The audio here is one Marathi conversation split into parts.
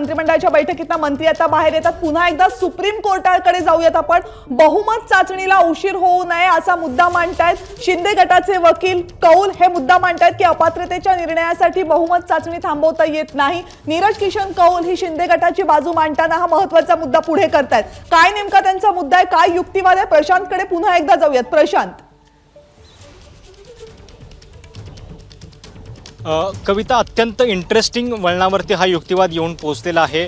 मंत्रिमंडळाच्या बैठकीतून मंत्री आता बाहेर येतात। पुन्हा एकदा सुप्रीम कोर्टाकडे जाऊयात आपण। बहुमत चाचणीला उशीर होऊ नये असा मुद्दा मांडतायत शिंदे गटाचे वकील कौल। हे मुद्दा मांडतायत की अपात्रतेच्या निर्णयासाठी बहुमत चाचणी थांबवता येत नाही। नीरज किशन कौल ही शिंदे गटाची बाजू मांडताना हा महत्त्वाचा मुद्दा पुढे करतायत। काय नेमका त्यांचा मुद्दा आहे, काय युक्तिवाद आहे? प्रशांतकडे पुन्हा एकदा जाऊयात। प्रशांत, कविता, अत्यंत इंटरेस्टिंग वळणावरती हा युक्तिवाद येऊन पोहोचलेला आहे।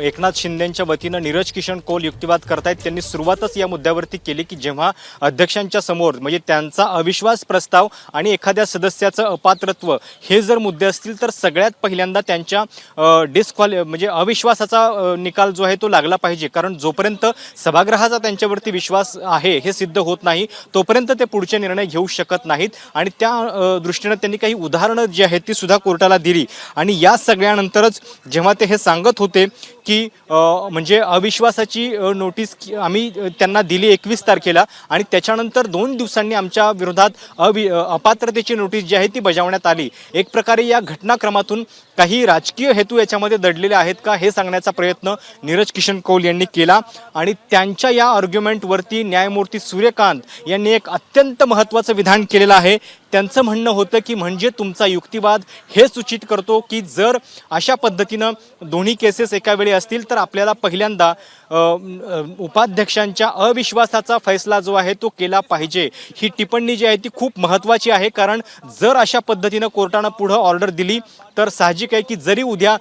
एकनाथ शिंदेंच्या वतीनं नीरज किशन कौल युक्तिवाद करतायत। त्यांनी सुरुवातच या मुद्द्यावरती केली की जेव्हा अध्यक्षांच्या समोर म्हणजे त्यांचा अविश्वास प्रस्ताव आणि एखाद्या सदस्याचं अपात्रत्व हे जर मुद्दे असतील तर सगळ्यात पहिल्यांदा त्यांच्या म्हणजे अविश्वासाचा निकाल जो आहे तो लागला पाहिजे। कारण जोपर्यंत सभागृहाचा त्यांच्यावरती विश्वास आहे हे सिद्ध होत नाही तोपर्यंत ते पुढचे निर्णय घेऊ शकत नाहीत। आणि त्या दृष्टीने त्यांनी काही उदाहरणं जी आहेत ती सुद्धा कोर्टाला दिली। आणि या सगळ्यानंतरच जेव्हा ते हे सांगत होते की म्हणजे अविश्वासाची नोटीस आम्ही त्यांना दिली 21 तारखेला आणि त्याच्यानंतर 2 दिवसांनी आमच्या विरोधात अपात्रतेची नोटीस जी आहे ती बजावण्यात आली। एक प्रकारे या घटनाक्रमातून काही राजकीय हेतू याच्यामध्ये दडलेले आहेत का हे सांगण्याचा प्रयत्न नीरज किशन कौल यांनी केला। आणि त्यांच्या या आर्ग्युमेंटवरती न्यायमूर्ती सूर्यकांत यांनी एक अत्यंत महत्त्वाचं विधान केलेलं आहे। त्यांचं म्हणणं होतं की म्हणजे तुमचा युक्तिवाद हे सूचित करतो की जर अशा पद्धतीनं दोन्ही केसेस एका वेळी असतील तर आपल्याला पहिल्यांदा उपाध्यक्षांच्या अविश्वासाचा फैसला जो आहे तो केला पाहिजे। ही टिप्पणी जी आहे ती खूप महत्त्वाची आहे। कारण जर अशा पद्धतीनं कोर्टानं पुढं ऑर्डर दिली तर साहजिक आहे की जरी उद्या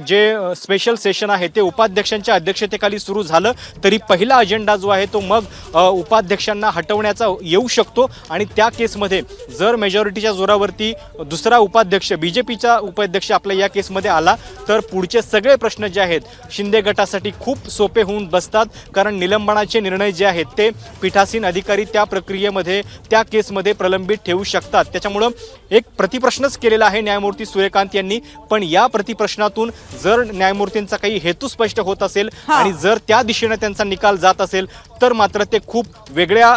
जे स्पेशल सेशन आहे ते उपाध्यक्षांच्या अध्यक्षतेखाली सुरू झालं तरी पहिला अजेंडा जो आहे तो मग उपाध्यक्षांना हटवण्याचा येऊ शकतो। आणि त्या केसमध्ये जर मेजॉरिटीच्या जोरावरती दुसरा उपाध्यक्ष बीजेपीचा उपाध्यक्ष आपल्या या केसमध्ये आला तर पुढचे सगळे प्रश्न जे आहेत शिंदे गटासाठी खूप सोपे होऊन बसतात। कारण निलंबनाचे निर्णय जे आहेत ते पीठासीन अधिकारी त्या प्रक्रियेमध्ये त्या केसमध्ये प्रलंबित ठेवू शकतात। त्याच्यामुळं एक प्रतिप्रश्नच केलेला आहे न्यायमूर्ती सूर्यकांत यांनी। पण या प्रतिप्रश्नातून जर न्यायमूर्तींचा काही हेतू स्पष्ट होत असेल आणि जर त्या दिशेने त्यांचा निकाल जात असेल तर मात्र ते खूप वेगळ्या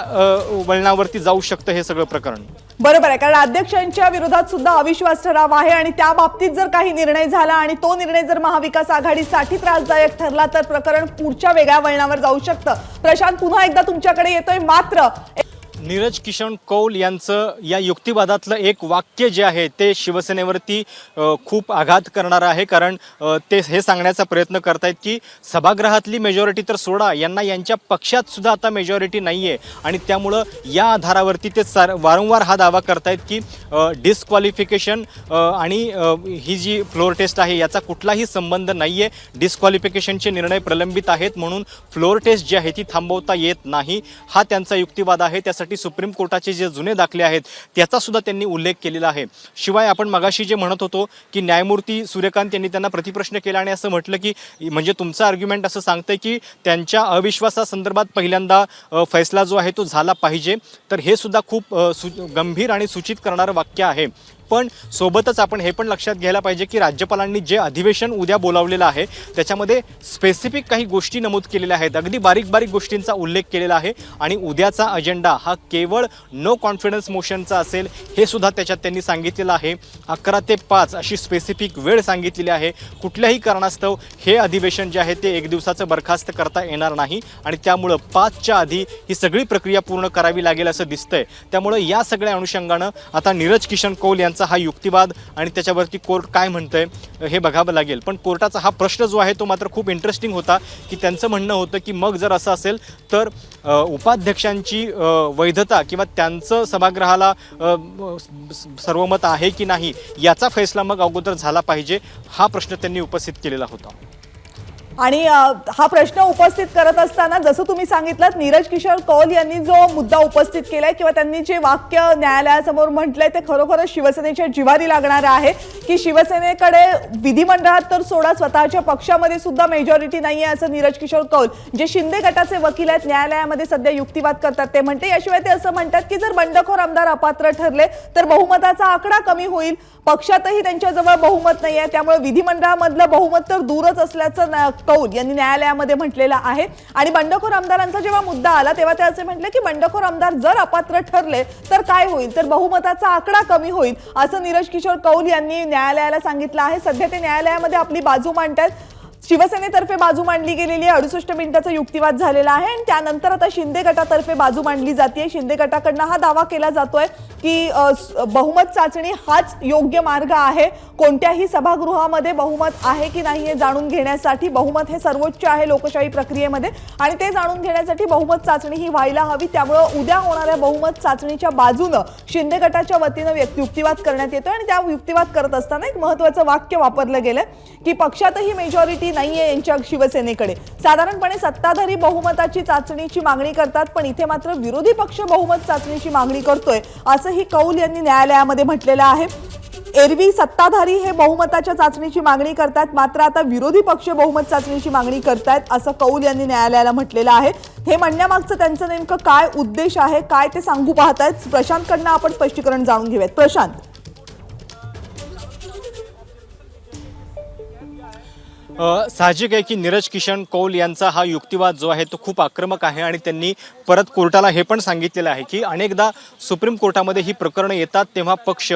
वळणावरती जाऊ शकतं हे सगळं प्रकरण। बरोबर आहे, कारण अध्यक्षांच्या विरोधात सुद्धा अविश्वास ठराव आहे आणि त्या बाबतीत जर काही निर्णय झाला आणि तो निर्णय जर महाविकास आघाडीसाठी त्रासदायक ठरला तर प्रकरण पुढच्या वेगळ्या वळणावर जाऊ शकतं। प्रशांत, पुन्हा एकदा तुमच्याकडे येतोय। मात्र नीरज किशन कौल यांचं या युक्तिवादातलं एक वाक्य जे आहे ते शिवसेनेवरती खूप आघात करणारं आहे। कारण ते हे सांगण्याचा प्रयत्न करतायत की सभागृहातली मेजॉरिटी तर सोडा, यांना यांच्या पक्षात सुद्धा आता मेजॉरिटी नाही आहे। आणि त्यामुळं या आधारावरती ते वारंवार हा दावा करतायत की डिस्क्वालिफिकेशन आणि ही जी फ्लोअर टेस्ट आहे याचा कुठलाही संबंध नाही आहे। डिस्क्वालिफिकेशनचे निर्णय प्रलंबित आहेत म्हणून फ्लोअर टेस्ट जी आहे ती थांबवता येत नाही, हा त्यांचा युक्तिवाद आहे। त्यासाठी सुप्रीम कोर्टाचे जे जुने दाखले आहेत त्याचा सुद्धा त्यांनी उल्लेख केलेला आहे। शिवाय आपण मगाशी जे म्हणत होतो की न्यायमूर्ती सूर्यकांत यांनी त्यांना प्रतिप्रश्न केला आणि असं म्हटलं की म्हणजे तुमचा आर्ग्युमेंट असं सांगतंय की त्यांच्या अविश्वासासंदर्भात पहिल्यांदा फैसला जो आहे तो झाला पाहिजे, तर हे सुद्धा खूप गंभीर आणि सूचित करणारं वाक्य आहे। पण सोबतच आपण हे पण लक्षात घ्यायला पाहिजे की राज्यपालांनी जे अधिवेशन उद्या बोलावलेलं आहे त्याच्यामध्ये स्पेसिफिक काही गोष्टी नमूद केलेल्या आहेत, अगदी बारीक बारीक गोष्टींचा उल्लेख केलेला आहे। आणि उद्याचा अजेंडा हा केवळ नो कॉन्फिडन्स मोशनचा असेल हे सुद्धा त्याच्यात त्यांनी सांगितलेलं आहे। 11 ते 5 अशी स्पेसिफिक वेळ सांगितलेली आहे। कुठल्याही कारणास्तव हे अधिवेशन जे आहे ते 1 दिवसाचं बरखास्त करता येणार नाही आणि त्यामुळं 5च्या आधी ही सगळी प्रक्रिया पूर्ण करावी लागेल असं दिसतंय। त्यामुळं या सगळ्या अनुषंगानं आता नीरज किशन कौल यांचा हा युक्तिवाद आणि त्याच्यावरती कोर्ट काय म्हणतंय हे बघावं लागेल। पण कोर्टाचा हा प्रश्न जो आहे तो मात्र खूप इंटरेस्टिंग होता की त्यांचं म्हणणं होतं की मग जर असं असेल तर उपाध्यक्षांची वैधता किंवा त्यांचं सभागृहाला सर्वमत आहे की नाही याचा फैसला मग अगोदर झाला पाहिजे, हा प्रश्न त्यांनी उपस्थित केलेला होता। आणि हा प्रश्न उपस्थित करत असताना जसं तुम्ही सांगितलं नीरज किशोर कौल यांनी जो मुद्दा उपस्थित केलाय किंवा त्यांनी जे वाक्य न्यायालयासमोर म्हटलंय ते खरोखरच शिवसेनेच्या जिव्हारी लागणार आहे की शिवसेनेकडे विधिमंडळात तर सोडा स्वतःच्या पक्षामध्ये सुद्धा मेजॉरिटी नाहीये असं नीरज किशोर कौल जे शिंदे गटाचे वकील आहेत न्यायालयामध्ये सध्या युक्तिवाद करतात ते म्हणते। याशिवाय ते असं म्हणतात की जर बंडखोर आमदार अपात्र ठरले तर बहुमताचा आकडा कमी होईल, पक्षातही त्यांच्याजवळ बहुमत नाही आहे, त्यामुळे विधिमंडळामधलं बहुमत तर दूरच असल्याचं कौल यांनी न्यायालयामध्ये म्हटलेलं आहे। आणि बंडखोर आमदारांचा जेव्हा मुद्दा आला तेव्हा ते असे म्हटले की बंडखोर आमदार जर अपात्र ठरले तर काय होईल, तर बहुमताचा आकडा कमी होईल असं नीरज किशोर कौल यांनी न्यायालयाला सांगितलं आहे। सध्या ते न्यायालयामध्ये आपली बाजू मांडतात। शिवसेनेतर्फे बाजू मांडली गेलेली आहे, 68 मिनिटाचा युक्तिवाद झालेला आहे आणि त्यानंतर आता शिंदे गटातर्फे बाजू मांडली जाते। शिंदे गटाकडनं हा दावा केला जातोय की बहुमत चाचणी हाच योग्य मार्ग आहे, कोणत्याही सभागृहामध्ये बहुमत आहे की नाही हे जाणून घेण्यासाठी। बहुमत हे सर्वोच्च आहे लोकशाही प्रक्रियेमध्ये आणि ते जाणून घेण्यासाठी बहुमत चाचणी ही व्हायला हवी। त्यामुळे उद्या होणाऱ्या बहुमत चाचणीच्या बाजूने शिंदे गटाच्या वतीने युक्तिवाद करण्यात येतो आणि त्या युक्तिवाद करत असताना एक महत्त्वाचं वाक्य वापरलं गेलं की पक्षातही मेजॉरिटी नाहीये यांच्या शिवसेनेकडे। साधारणपणे सत्ताधारी बहुमताची चाचणीची मागणी करतात, पण इथे मात्र विरोधी पक्ष बहुमत चाचणीची मागणी करतोय असंही कौल यांनी न्यायालयामध्ये म्हटलेलं आहे। एरवी सत्ताधारी हे बहुमताच्या चाचणीची मागणी करतात, मात्र आता विरोधी पक्ष बहुमत चाचणीची मागणी करतायत असं कौल यांनी न्यायालयाला म्हटलेलं आहे। हे म्हणण्यामागचं त्यांचं नेमकं काय उद्देश आहे, काय ते सांगू पाहतायत, प्रशांतकडनं आपण स्पष्टीकरण जाणून घेऊयात। प्रशांत, साहजिक आहे की नीरज किशन कौल यांचा हा युक्तिवाद जो आहे तो खूप आक्रमक आहे आणि त्यांनी परत कोर्टाला हे पण सांगितलेलं आहे की अनेकदा सुप्रीम कोर्टामध्ये ही प्रकरणं येतात तेव्हा पक्ष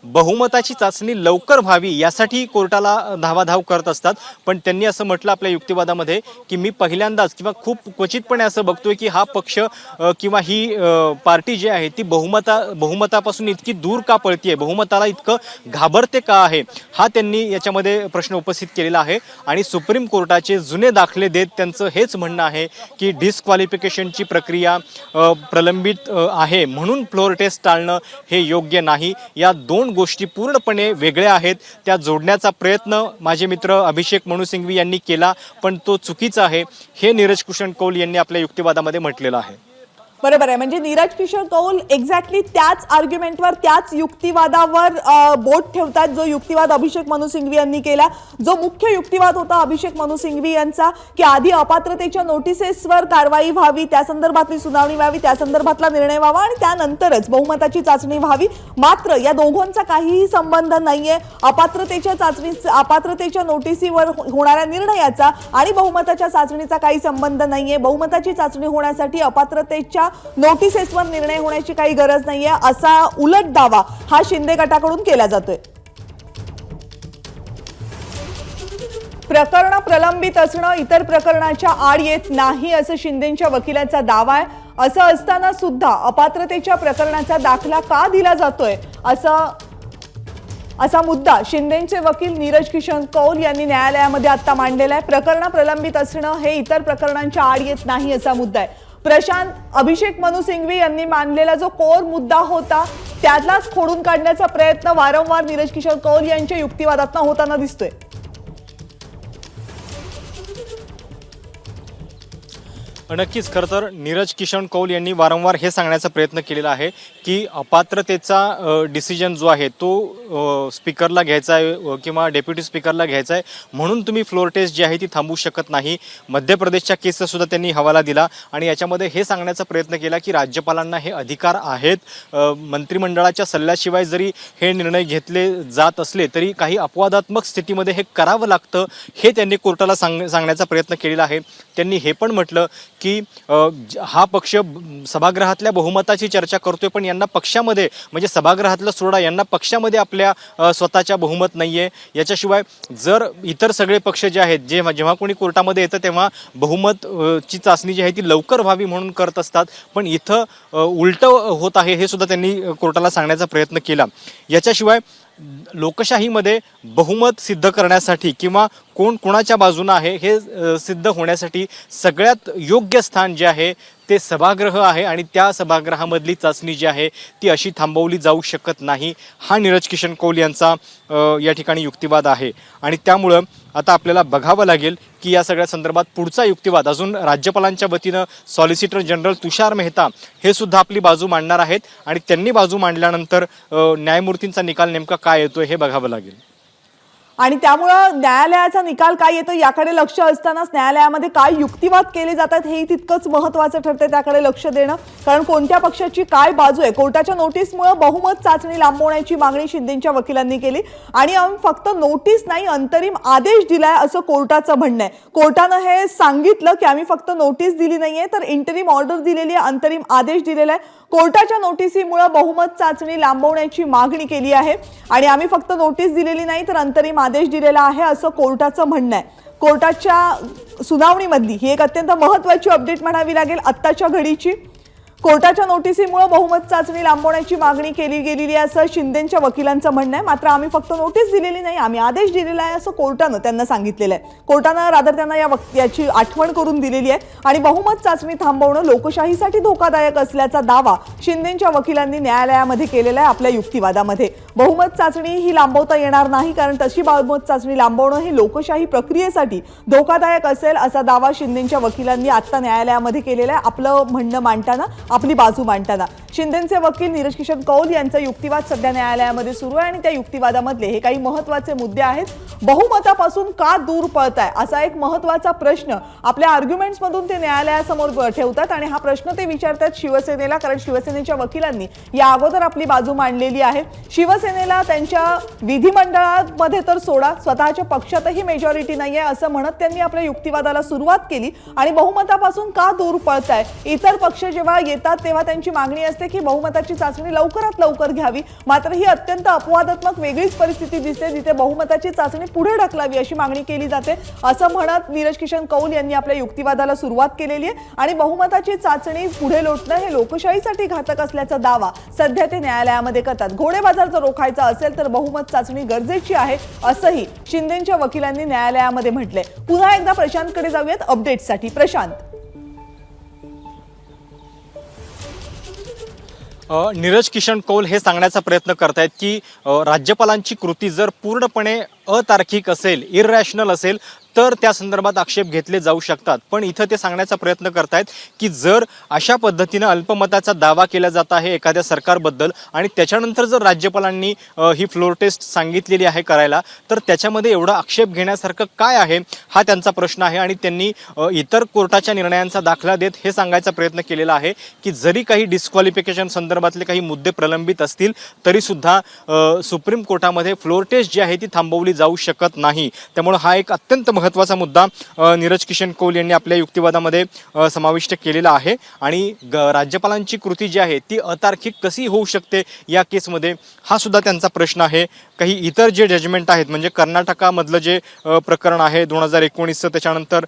बहुमताची चाचणी लवकर व्हावी यासाठी कोर्टाला धावाधाव करत असतात। पण त्यांनी असं म्हटलं आपल्या युक्तिवादामध्ये की मी पहिल्यांदाच किंवा खूप क्वचितपणे असं बघतोय की हा पक्ष किंवा ही पार्टी जी आहे ती बहुमतापासून इतकी दूर का पळतीये, बहुमताला इतकं घाबरते का आहे, हा त्यांनी याच्यामध्ये प्रश्न उपस्थित केलेला आहे। आणि सुप्रीम कोर्टाचे जुने दाखले देत त्यांचं हेच म्हणणं आहे की डिस्क्वालिफिकेशनची प्रक्रिया प्रलंबित आहे, म्हणून फ्लोअर टेस्ट टाळणं हे योग्य नाही। या दोन गोष्टी पूर्णपणे वेगळ्या आहेत, त्या जोडण्याचा प्रयत्न माझे मित्र अभिषेक मनु सिंघवी यांनी केला, पण तो चुकीचा आहे हे नीरज किशन कौल यांनी आपल्या युक्तिवादामध्ये म्हटलेलं आहे। बरोबर आहे, म्हणजे नीरज किशोर कौल एक्झॅक्टली त्याच आर्ग्युमेंटवर त्याच युक्तिवादावर बोट ठेवतात जो युक्तिवाद अभिषेक मनु सिंघवी यांनी केला। जो मुख्य युक्तिवाद होता अभिषेक मनु सिंघवी यांचा की आधी अपात्रतेच्या नोटिसेसवर कारवाई व्हावी, त्या संदर्भातली सुनावणी व्हावी, त्या संदर्भातला निर्णय व्हावा आणि त्यानंतरच बहुमताची चाचणी व्हावी। मात्र या दोघांचा काहीही संबंध नाहीये अपात्रतेच्या नोटिसीवर होणाऱ्या निर्णयाचा आणि बहुमताच्या चाचणीचा काही संबंध नाहीये। बहुमताची चाचणी होण्यासाठी अपात्रतेच्या नोटिसेसवर निर्णय होण्याची काही गरज नाहीये असा उलट दावा हा शिंदे गटाकडून केला जातोय। प्रकरण प्रलंबित असणं इतर प्रकरणाच्या आड येत नाही असं शिंदेंच्या वकिलांचा दावा आहे। असं असताना सुद्धा अपात्रतेच्या प्रकरणाचा दाखला का दिला जातोय असा मुद्दा शिंदेंचे वकील नीरज किशन कौल यांनी न्यायालयामध्ये आता मांडलेला आहे। प्रकरण प्रलंबित असणं हे इतर प्रकरणांच्या आड येत नाही असा मुद्दा आहे। प्रशांत, अभिषेक मनु सिंघवी यांनी मांडलेला जो कोर मुद्दा होता त्यातलाच खोडून काढण्याचा प्रयत्न वारंवार नीरज किशोर कौल यांच्या युक्तिवादातून होताना दिसतोय। नक्कीच खरं तर नीरज किशन कौल यांनी वारंवार हे सांगण्याचा प्रयत्न केलेला आहे की अपात्रतेचा डिसिजन जो आहे तो स्पीकरला घ्यायचा आहे किंवा डेप्युटी स्पीकरला घ्यायचा आहे, म्हणून तुम्ही फ्लोअर टेस्ट जी आहे ती थांबवू शकत नाही। मध्य प्रदेशच्या केसचा सुद्धा त्यांनी हवाला दिला आणि याच्यामध्ये हे सांगण्याचा प्रयत्न केला की राज्यपालांना हे अधिकार आहेत, मंत्रिमंडळाच्या सल्ल्याशिवाय जरी हे निर्णय घेतले जात असले तरी काही अपवादात्मक स्थितीमध्ये हे करावं लागतं, हे त्यांनी कोर्टाला सांगण्याचा प्रयत्न केलेला आहे। त्यांनी हे पण म्हटलं की हा पक्ष सभागृहातल्या बहुमताची चर्चा करतोय, पण यांना पक्षामध्ये म्हणजे सभागृहातलं सोडा, यांना पक्षामध्ये आपल्या स्वतःच्या बहुमत नाहीये। याच्याशिवाय जर इतर सगळे पक्ष जे आहेत जेव्हा कोणी कोर्टामध्ये येतं तेव्हा बहुमत ची चाचणी जी आहे ती लवकर व्हावी म्हणून करत असतात, पण इथं उलटं होत आहे हे सुद्धा त्यांनी कोर्टाला सांगण्याचा प्रयत्न केला। याच्याशिवाय लोकशाहीमध्ये बहुमत सिद्ध करण्यासाठी किंवा कोण कोणाच्या बाजूने आहे हे सिद्ध होण्यासाठी सगळ्यात योग्य स्थान जे आहे ते सभागृह आहे आणि त्या सभागृहामधली चाचणी जी आहे ती अशी थांबवली जाऊ शकत नाही, हा नीरज किशन कौल यांचा या ठिकाणी युक्तिवाद आहे। आणि त्यामुळं आता आपल्याला बघावं लागेल की या सगळ्या संदर्भात पुढचा युक्तिवाद अजून राज्यपालांच्या वतीनं सॉलिसिटर जनरल तुषार मेहता हे सुद्धा आपली बाजू मांडणार आहेत आणि त्यांनी बाजू मांडल्यानंतर न्यायमूर्तींचा निकाल नेमका काय येतोय हे बघावं लागेल। आणि त्यामुळं न्यायालयाचा निकाल काय येतो याकडे लक्ष असतानाच न्यायालयामध्ये काय युक्तिवाद केले जातात हे तितकंच महत्त्वाचं ठरते, त्याकडे लक्ष देणं। कारण कोणत्या पक्षाची काय बाजू आहे, कोर्टाच्या नोटीसमुळे बहुमत चाचणी लांबवण्याची मागणी शिंदेंच्या वकिलांनी केली आणि फक्त नोटीस नाही अंतरिम आदेश दिलाय असं कोर्टाचं म्हणणं आहे। कोर्टानं हे सांगितलं की आम्ही फक्त नोटीस दिली नाहीये तर इंटरिम ऑर्डर दिलेली आहे, अंतरिम आदेश दिलेला आहे। कोर्टाच्या नोटीसीमुळे बहुमत चाचणी लांबवण्याची मागणी केली आहे आणि आम्ही फक्त नोटीस दिलेली नाही तर अंतरिम आदेश दिलेला आहे असं कोर्टाचं म्हणणं आहे. कोर्टाच्या सुनावणीमधली ही एक अत्यंत महत्त्वाची अपडेट म्हणावी लागेल आत्ताच्या घडीची. कोर्टाच्या नोटिसीमुळे बहुमत चाचणी लांबवण्याची मागणी केली गेलेली आहे असं शिंदेंच्या वकिलांचं म्हणणं आहे. मात्र आम्ही फक्त नोटीस दिलेली नाही, आम्ही आदेश दिलेला आहे असं कोर्टानं त्यांना सांगितलेलं आहे. कोर्टानं रादर त्यांना याची आठवण करून दिलेली आहे आणि बहुमत चाचणी थांबवणं लोकशाहीसाठी धोकादायक असल्याचा दावा शिंदेंच्या वकिलांनी न्यायालयामध्ये केलेला आहे आपल्या युक्तिवादामध्ये. बहुमत चाचणी ही लांबवता येणार नाही कारण तशी बहुमत चाचणी लांबवणं हे लोकशाही प्रक्रियेसाठी धोकादायक असेल असा दावा शिंदेंच्या वकिलांनी आता न्यायालयामध्ये केलेला आहे आपलं म्हणणं मांडताना, आपली बाजू मांडताना. शिंदेचे वकील नीरज किशन कौल यांचा युक्तिवाद सध्या न्यायालयामध्ये सुरू आहे आणि त्या युक्तिवादामधले हे काही महत्त्वाचे मुद्दे आहेत. बहुमतापासून का दूर पळताय असा एक महत्त्वाचा प्रश्न आपल्या आर्ग्युमेंट्स मधून ते न्यायालयासमोर ठेवतात आणि हा प्रश्न ते विचारतात शिवसेनेला, कारण शिवसेनेच्या वकिलांनी या अगोदर आपली बाजू मांडलेली आहे. शिवसेनेला त्यांच्या विधिमंडळामध्ये तर सोडा, स्वतःच्या पक्षातही मेजॉरिटी नाहीये असं म्हणत त्यांनी आपल्या युक्तिवादाला सुरुवात केली आणि बहुमतापासून का दूर पळताय. इतर पक्ष जेव्हा येतात तेव्हा त्यांची मागणी असते की बहुमताची चाचणी लवकरात लवकर घ्यावी. मात्र ही अत्यंत अपवादात्मक वेगळीच परिस्थिती दिसते जिथे बहुमताची चाचणी पुढे ढकलावी अशी मागणी केली जाते असं म्हणत नीरज किशन कौल यांनी आपल्या युक्तिवादाला सुरुवात केलेली आहे आणि बहुमताची चाचणी पुढे लोटणं हे लोकशाहीसाठी घातक असल्याचा दावा सध्या ते न्यायालयामध्ये करतात. घोडेबाजार जर रोखायचा असेल तर बहुमत चाचणी गरजेची आहे असंही शिंदेच्या वकिलांनी न्यायालयामध्ये म्हटलंय. पुन्हा एकदा प्रशांतकडे जाऊयात अपडेटसाठी. प्रशांत. नीरज किशन कौल हे सांगण्याचा प्रयत्न करतायत की राज्यपालांची कृती जर पूर्णपणे अतार्किक असेल, इररॅशनल असेल तर त्या संदर्भात आक्षेप घेतले जाऊ शकतात. पण इथं ते सांगण्याचा प्रयत्न करतायत की जर अशा पद्धतीनं अल्पमताचा दावा केला जात आहे एखाद्या सरकारबद्दल आणि त्याच्यानंतर जर राज्यपालांनी ही फ्लोर टेस्ट सांगितलेली आहे करायला, तर त्याच्यामध्ये एवढा आक्षेप घेण्यासारखं काय आहे हा त्यांचा प्रश्न आहे. आणि त्यांनी इतर कोर्टाच्या निर्णयांचा दाखला देत हे सांगायचा प्रयत्न केलेला आहे की जरी काही डिस्क्वालिफिकेशन संदर्भातले काही मुद्दे प्रलंबित असतील तरी सुद्धा सुप्रीम कोर्टामध्ये फ्लोर टेस्ट जी आहे ती थांबवली जाऊ शकत नाही. त्यामुळे हा एक अत्यंत महत्त्वाचा मुद्दा नीरज किशन कौल यांनी आपल्या युक्तिवादामध्ये समाविष्ट केलेला आहे. आणि राज्यपालांची कृती जी आहे ती अतार्किक कशी होऊ शकते या केसमध्ये हा सुद्धा त्यांचा प्रश्न आहे. काही इतर जे जजमेंट आहेत म्हणजे कर्नाटकामधलं जे प्रकरण आहे 2019चं, त्याच्यानंतर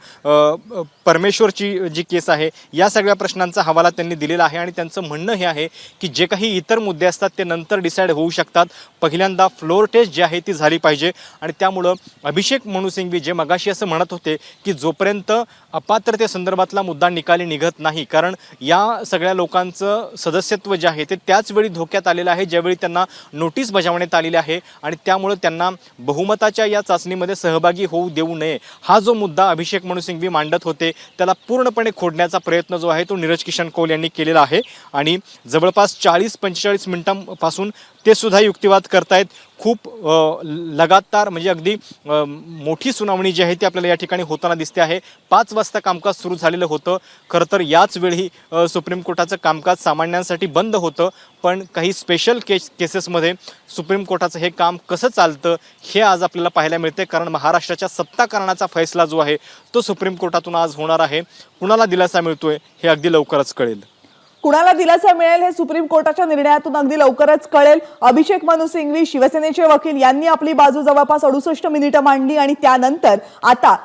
परमेश्वरची जी केस आहे, या सगळ्या प्रश्नांचा हवाला त्यांनी दिलेला आहे आणि त्यांचं म्हणणं हे आहे की जे काही इतर मुद्दे असतात ते नंतर डिसाईड होऊ शकतात. पहिल्यांदा फ्लोर टेस्ट जी आहे ती झाली पाहिजे. आणि त्यामुळं अभिषेक मनु सिंघवी जे मगाशी असं म्हणत होते की जोपर्यंत अपात्रतेसंदर्भातला मुद्दा निकाली निघत नाही, कारण या सगळ्या लोकांचं सदस्यत्व जे आहे ते त्याच वेळी धोक्यात आलेलं आहे ज्यावेळी त्यांना नोटीस बजावण्यात आलेली आहे आणि त्यामुळे त्यांना बहुमताच्या या चाचणीमध्ये सहभागी होऊ देऊ नये हा जो मुद्दा अभिषेक मनु सिंघवी मांडत होते त्याला पूर्णपणे खोडण्याचा प्रयत्न जो आहे तो नीरज किशन कौल यांनी केलेला आहे. आणि जवळपास 40-45 मिनिटांपासून ते सुद्धा युक्तिवाद करतायत. खूप लगातार म्हणजे अगदी मोठी सुनावणी जी आहे ती आपल्याला या ठिकाणी होताना दिसते आहे. 5 वाजता कामकाज सुरू झालेलं होतं. खरं तर याच वेळी सुप्रीम कोर्टाचं कामकाज सामान्यांसाठी बंद होतं, पण काही स्पेशल केसेसमध्ये सुप्रीम कोर्टाचं हे काम कसं चालतं हे आज आपल्याला पाहायला मिळते. कारण महाराष्ट्राच्या सत्ताकरणाचा फैसला जो आहे तो सुप्रीम कोर्टातून आज होणार आहे. कुणाला दिलासा मिळतोय हे अगदी लवकरच कळेल. कुणाला दिलासा मिळेल हे सुप्रीम कोर्टाच्या निर्णयातून अगदी लवकरच कळेल. अभिषेक मनु सिंघवी शिवसेनेचे वकील यांनी आपली बाजू जवळपास 68 मिनिटं मांडली आणि त्यानंतर आता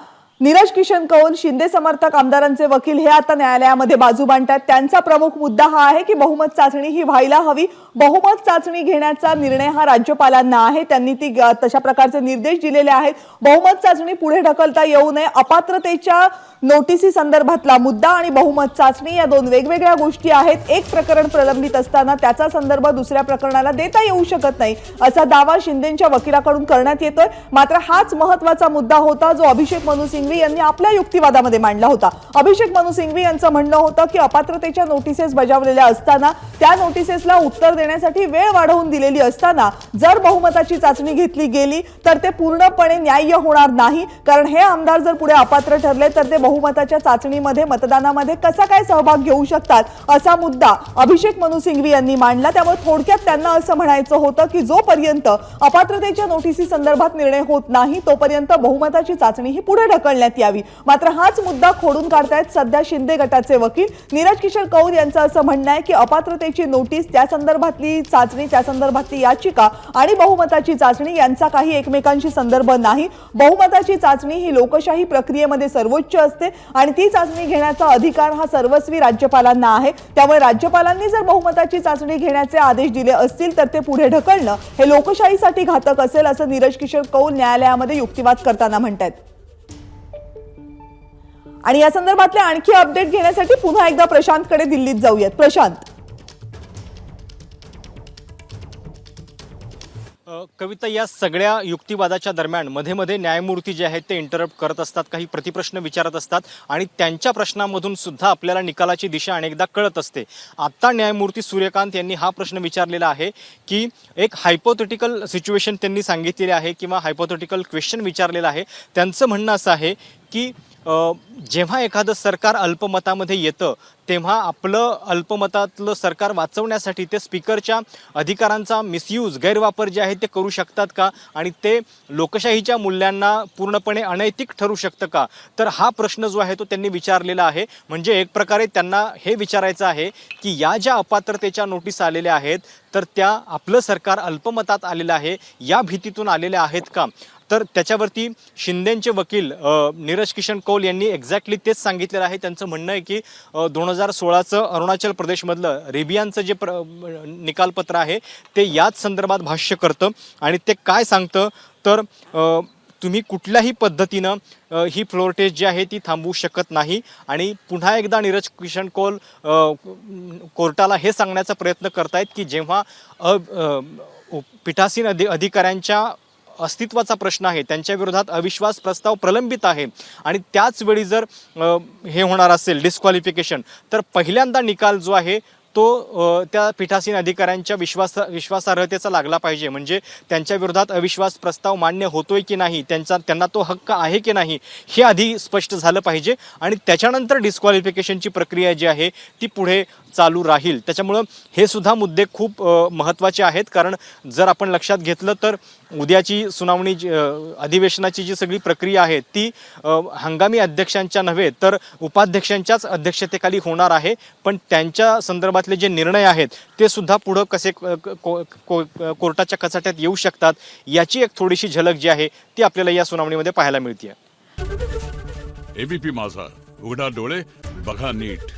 नीरज किशन कौल शिंदे समर्थक आमदारांचे वकील हे आता न्यायालयामध्ये बाजू मांडतात. त्यांचा प्रमुख मुद्दा हा आहे की बहुमत चाचणी ही व्हायला हवी. बहुमत चाचणी घेण्याचा निर्णय हा राज्यपालांना आहे, त्यांनी ती तशा प्रकारचे निर्देश दिलेले आहेत. बहुमत चाचणी पुढे ढकलता येऊ नये. अपात्रतेच्या नोटिसी संदर्भातला मुद्दा आणि बहुमत चाचणी या दोन वेगवेगळ्या गोष्टी आहेत. एक प्रकरण प्रलंबित असताना त्याचा संदर्भ दुसऱ्या प्रकरणाला देता येऊ शकत नाही असा दावा शिंदेच्या वकिलाकडून करण्यात येतोय. मात्र हाच महत्त्वाचा मुद्दा होता जो अभिषेक मनु सिंघवी यांनी आपल्या युक्तिवादामध्ये मांडला होता. अभिषेक मनु सिंघवी यांचं म्हणणं होतं की अपात्रतेच्या नोटिसेस बजावलेल्या असताना त्या नोटिसेसला उत्तर देण्यासाठी वेळ वाढवून दिलेली असताना जर बहुमताची चाचणी घेतली गेली तर ते पूर्णपणे न्याय्य होणार नाही. कारण हे आमदार जर पुढे अपात्र ठरले तर ते बहुमताच्या चाचणीमध्ये मतदानामध्ये कसा काय सहभाग घेऊ शकतात असा मुद्दा अभिषेक मनु सिंघवी यांनी मांडला. त्यामुळे थोडक्यात त्यांना असं म्हणायचं होतं की जोपर्यंत अपात्रतेच्या नोटिसी संदर्भात निर्णय होत नाही तोपर्यंत बहुमताची चाचणी ही पुढे ढकलण्यात घालण्यात यावी. मात्र हाच मुद्दा खोडून काढतायत सध्या शिंदे गटाचे वकील. नीरज किशोर कौल यांचं असं म्हणणं आहे की अपात्रतेची नोटीस, त्या संदर्भातली चाचणी, त्या संदर्भातली याचिका आणि बहुमताची चाचणी यांचा काही एकमेकांशी संदर्भ नाही. बहुमताची चाचणी ही लोकशाही प्रक्रियेमध्ये सर्वोच्च असते आणि ती चाचणी घेण्याचा अधिकार हा सर्वस्वी राज्यपालांना आहे. त्यामुळे राज्यपालांनी जर बहुमताची चाचणी घेण्याचे आदेश दिले असतील तर ते पुढे ढकलणं हे लोकशाहीसाठी घातक असेल, असं नीरज किशोर कौल न्यायालयामध्ये युक्तिवाद करताना म्हणतात. आणि या संदर्भातले आणखी अपडेट घेण्यासाठी पुन्हा एकदा प्रशांतकडे दिल्लीत जाऊयात. प्रशांत. कविता, या सगळ्या युक्तिवादाच्या दरम्यान मध्ये मध्ये न्यायमूर्ती जे आहेत ते इंटरप्ट करत असतात, काही प्रतिप्रश्न विचारत असतात आणि त्यांच्या प्रश्नांमधून सुद्धा आपल्याला निकालाची दिशा अनेकदा कळत असते. आता न्यायमूर्ती सूर्यकांत यांनी हा प्रश्न विचारलेला आहे की एक हायपोथेटिकल सिच्युएशन त्यांनी सांगितलेली आहे किंवा हायपोथेटिकल क्वेश्चन विचारलेला आहे. त्यांचं म्हणणं असं आहे की जेव्हा एखादं सरकार अल्पमतामध्ये येतं तेव्हा आपलं अल्पमतातलं सरकार वाचवण्यासाठी ते स्पीकरच्या अधिकारांचा मिसयूज, गैरवापर जे आहे ते करू शकतात का आणि ते लोकशाहीच्या मूल्यांना पूर्णपणे अनैतिक ठरू शकतं का? तर हा प्रश्न जो आहे तो त्यांनी विचारलेला आहे. म्हणजे एक प्रकारे त्यांना हे विचारायचं आहे की या ज्या अपात्रतेच्या नोटीस आलेल्या आहेत तर त्या आपलं सरकार अल्पमतात आलेलं आहे या भीतीतून आलेल्या आहेत का? तर त्याच्यावरती शिंदेचे वकील नीरज किशन कौल यांनी एक्झॅक्टली तेच सांगितलेलं आहे. त्यांचं म्हणणं आहे की 2016चं अरुणाचल प्रदेशमधलं रेबियानचं जे निकालपत्र आहे ते याच संदर्भात भाष्य करतं आणि ते काय सांगतं तर तुम्ही कुठल्याही पद्धतीनं ही फ्लोर टेस्ट जी आहे ती थांबवू शकत नाही. आणि पुन्हा एकदा नीरज किशन कौल कोर्टाला हे सांगण्याचा प्रयत्न करतायत की जेव्हा पीठासीन अधिकाऱ्यांच्या अस्तित्वाचा प्रश्न आहे, त्यांच्या विरोधात अविश्वास प्रस्ताव प्रलंबित आहे आणि त्याच वेळी जर हे होणार असेल डिस्क्वालिफिकेशन, तर पहिल्यांदा निकाल जो आहे तो त्या पीठासीन अधिकाऱ्यांच्या विश्वासार्हतेचा लागला पाहिजे. म्हणजे त्यांच्या विरोधात अविश्वास प्रस्ताव मान्य होतोय की नाही, त्यांना तो हक्क आहे की नाही हे आधी स्पष्ट झालं पाहिजे आणि त्याच्यानंतर डिस्क्वालिफिकेशनची प्रक्रिया जी आहे ती पुढे चालू राहील. त्याच्यामुळं हे सुद्धा मुद्दे खूप महत्त्वाचे आहेत. कारण जर आपण लक्षात घेतलं तर उद्याची सुनावणी अधिवेशनाची जी सगळी प्रक्रिया आहे ती हंगामी अध्यक्षांच्या नव्हे तर उपाध्यक्षांच्याच अध्यक्षतेखाली होणार आहे. पण त्यांच्या संदर्भातले जे निर्णय आहेत ते सुद्धा पुढं कसे कोर्टाच्या कचाट्यात येऊ शकतात याची एक थोडीशी झलक जी आहे ती आपल्याला या सुनावणीमध्ये पाहायला मिळते. एबीपी माझा, उघडा डोळे बघा नीट.